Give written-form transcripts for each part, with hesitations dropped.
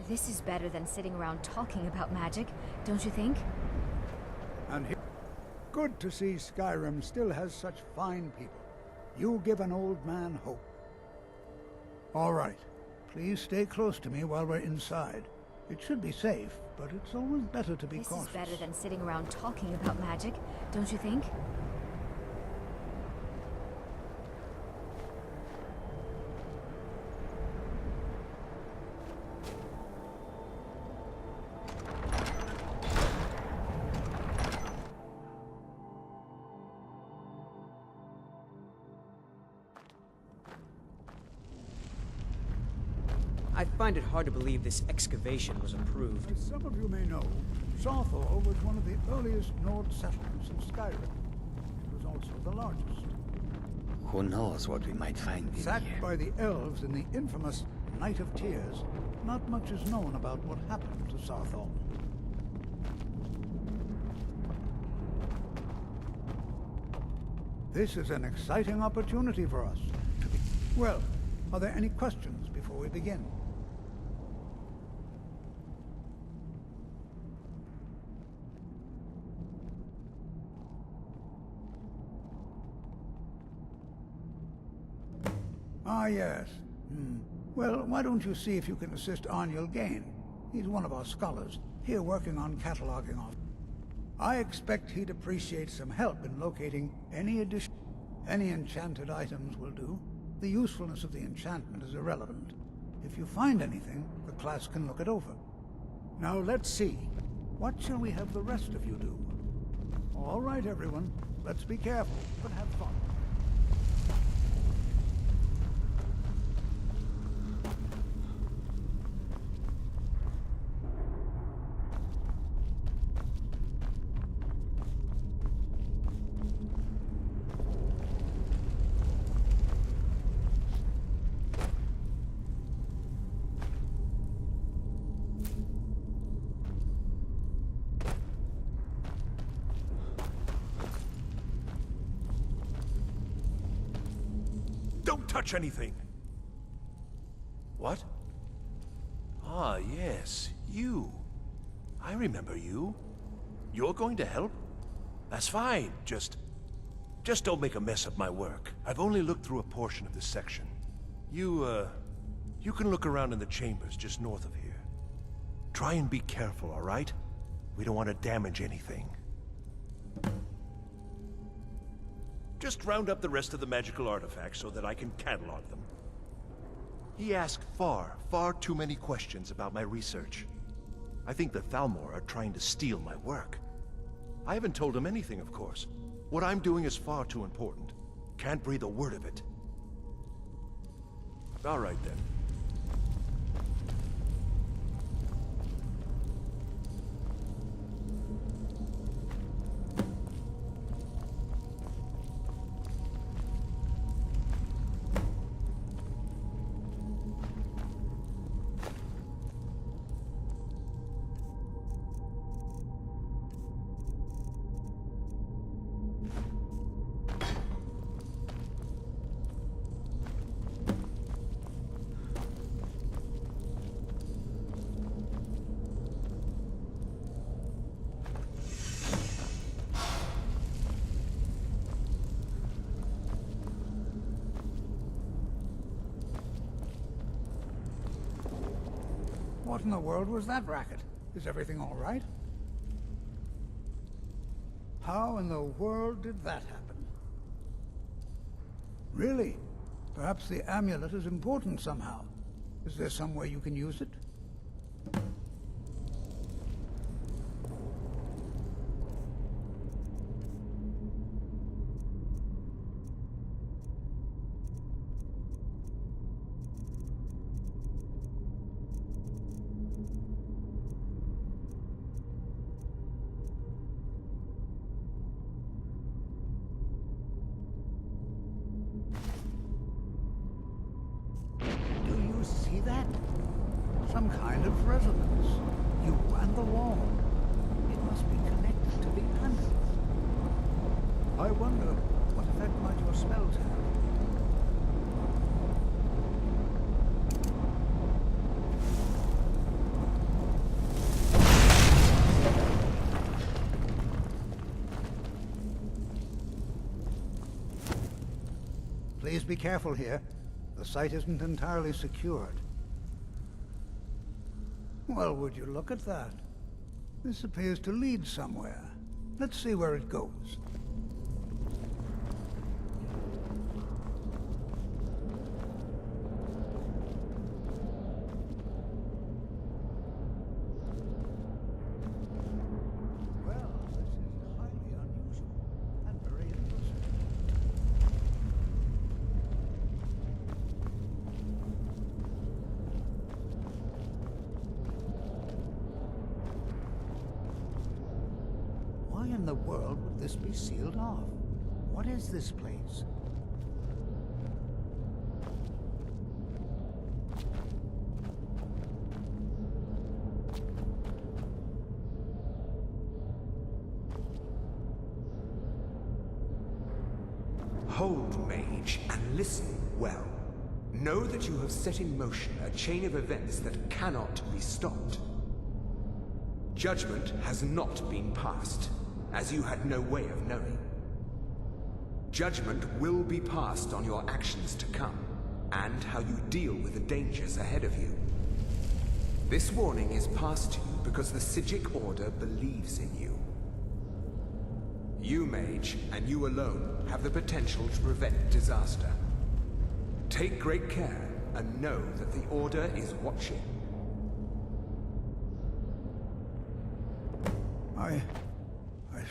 This is better than sitting around talking about magic, don't you think? And good to see Skyrim still has such fine people. You give an old man hope. All right. Please stay close to me while we're inside. It should be safe, but it's always better to be cautious. This is better than sitting around talking about magic, don't you think? I find it hard to believe this excavation was approved. As some of you may know, Sarthal was one of the earliest Nord settlements in Skyrim. It was also the largest. Who knows what we might find in Sacked here? by the elves in the infamous Night of Tears, not much is known about what happened to Sarthal. This is an exciting opportunity for us to be... Well, are there any questions before we begin? Ah, yes. Well, why don't you see if you can assist Arniel Gain? He's one of our scholars, here working on cataloging off. I expect he'd appreciate some help in locating any enchanted items will do. The usefulness of the enchantment is irrelevant. If you find anything, the class can look it over. Now let's see. What shall we have the rest of you do? All right, everyone. Let's be careful, but have fun. Don't touch anything! What? Ah, yes, you. I remember you. You're going to help? That's fine, just don't make a mess of my work. I've only looked through a portion of this section. You can look around in the chambers just north of here. Try and be careful, all right? We don't want to damage anything. Just round up the rest of the magical artifacts so that I can catalog them. He asked far too many questions about my research. I think the Thalmor are trying to steal my work. I haven't told him anything, of course. What I'm doing is far too important. Can't breathe a word of it. All right, then. What in the world was that racket? Is everything all right? How in the world did that happen? Really? Perhaps the amulet is important somehow. Is there some way you can use it? See that? Some kind of resonance. You and the wall. It must be connected to the amulet. I wonder, what effect might your spells have? Please be careful here. The site isn't entirely secured. Well, would you look at that? This appears to lead somewhere. Let's see where it goes. Well, this is highly unusual and very interesting. Why in the world would this be sealed off? What is this place? Hold, Mage, and listen well. Know that you have set in motion a chain of events that cannot be stopped. Judgment has not been passed, as you had no way of knowing. Judgment will be passed on your actions to come, and how you deal with the dangers ahead of you. This warning is passed to you because the Psijic Order believes in you. You, Mage, and you alone, have the potential to prevent disaster. Take great care, and know that the Order is watching. I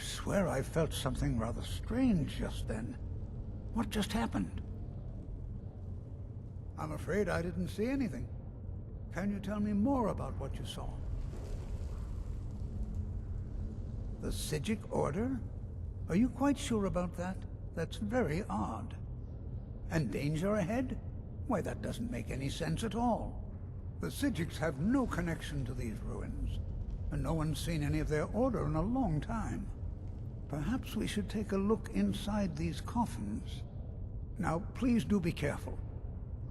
swear I felt something rather strange just then. What just happened? I'm afraid I didn't see anything. Can you tell me more about what you saw? The Psijic Order? Are you quite sure about that? That's very odd. And danger ahead? Why, that doesn't make any sense at all. The Psijics have no connection to these ruins, and no one's seen any of their order in a long time. Perhaps we should take a look inside these coffins. Now, please do be careful.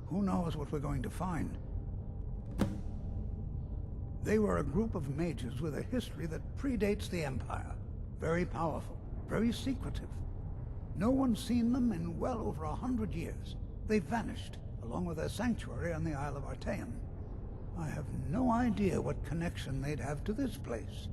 Who knows what we're going to find? They were a group of mages with a history that predates the Empire. Very powerful, very secretive. No one's seen them in well over 100 years. They vanished, along with their sanctuary on the Isle of Artaeum. I have no idea what connection they'd have to this place.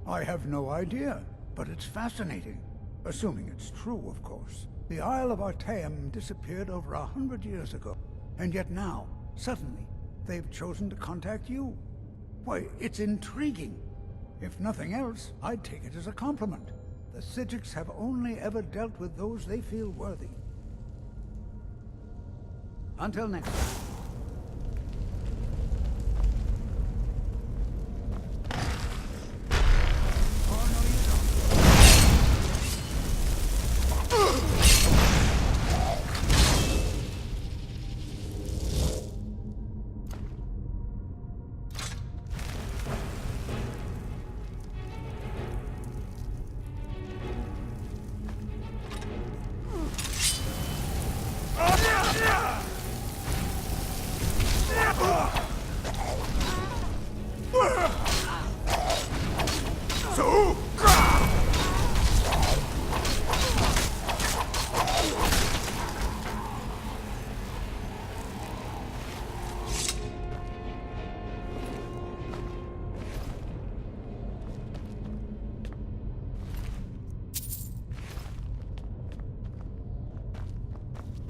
I have no idea, but it's fascinating. Assuming it's true, of course. The Isle of Artaeum disappeared over 100 years ago, and yet now, suddenly, they've chosen to contact you. Why, it's intriguing. If nothing else, I'd take it as a compliment. The Psijics have only ever dealt with those they feel worthy. Until next time.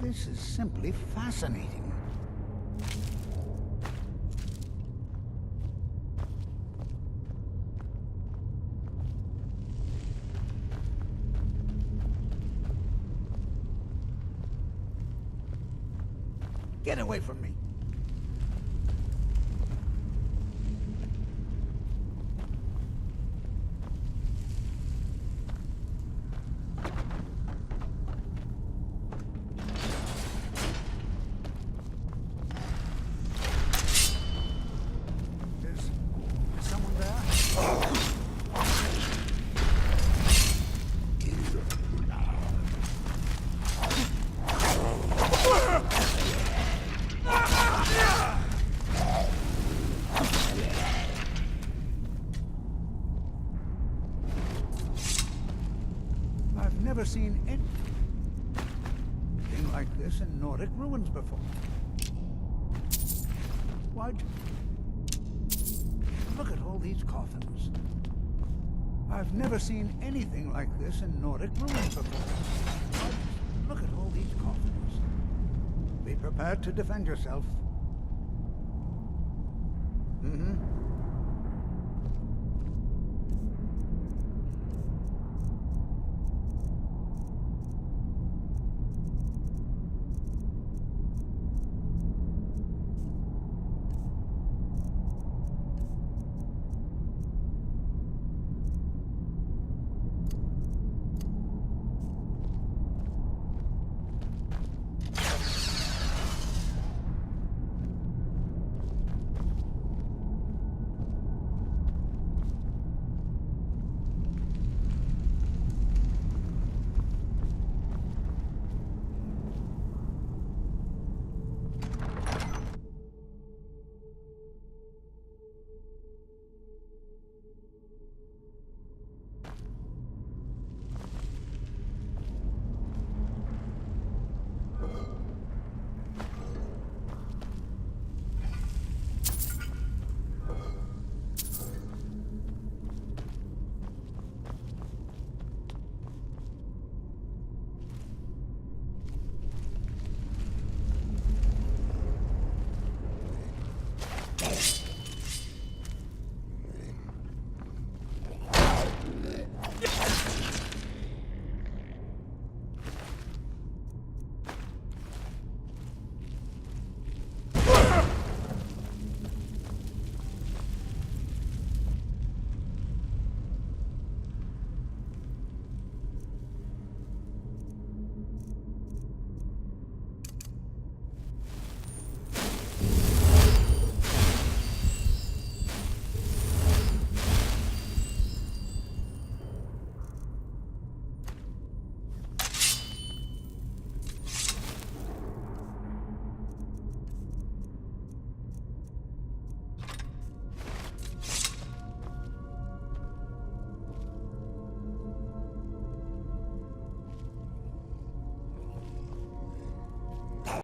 This is simply fascinating. Get away from me. Is someone there? never seen anything like this in Nordic ruins before. Why'd you... Look at all these coffins. I've never seen anything like this in Nordic ruins before. Look at all these coffins. Be prepared to defend yourself. Mm-hmm.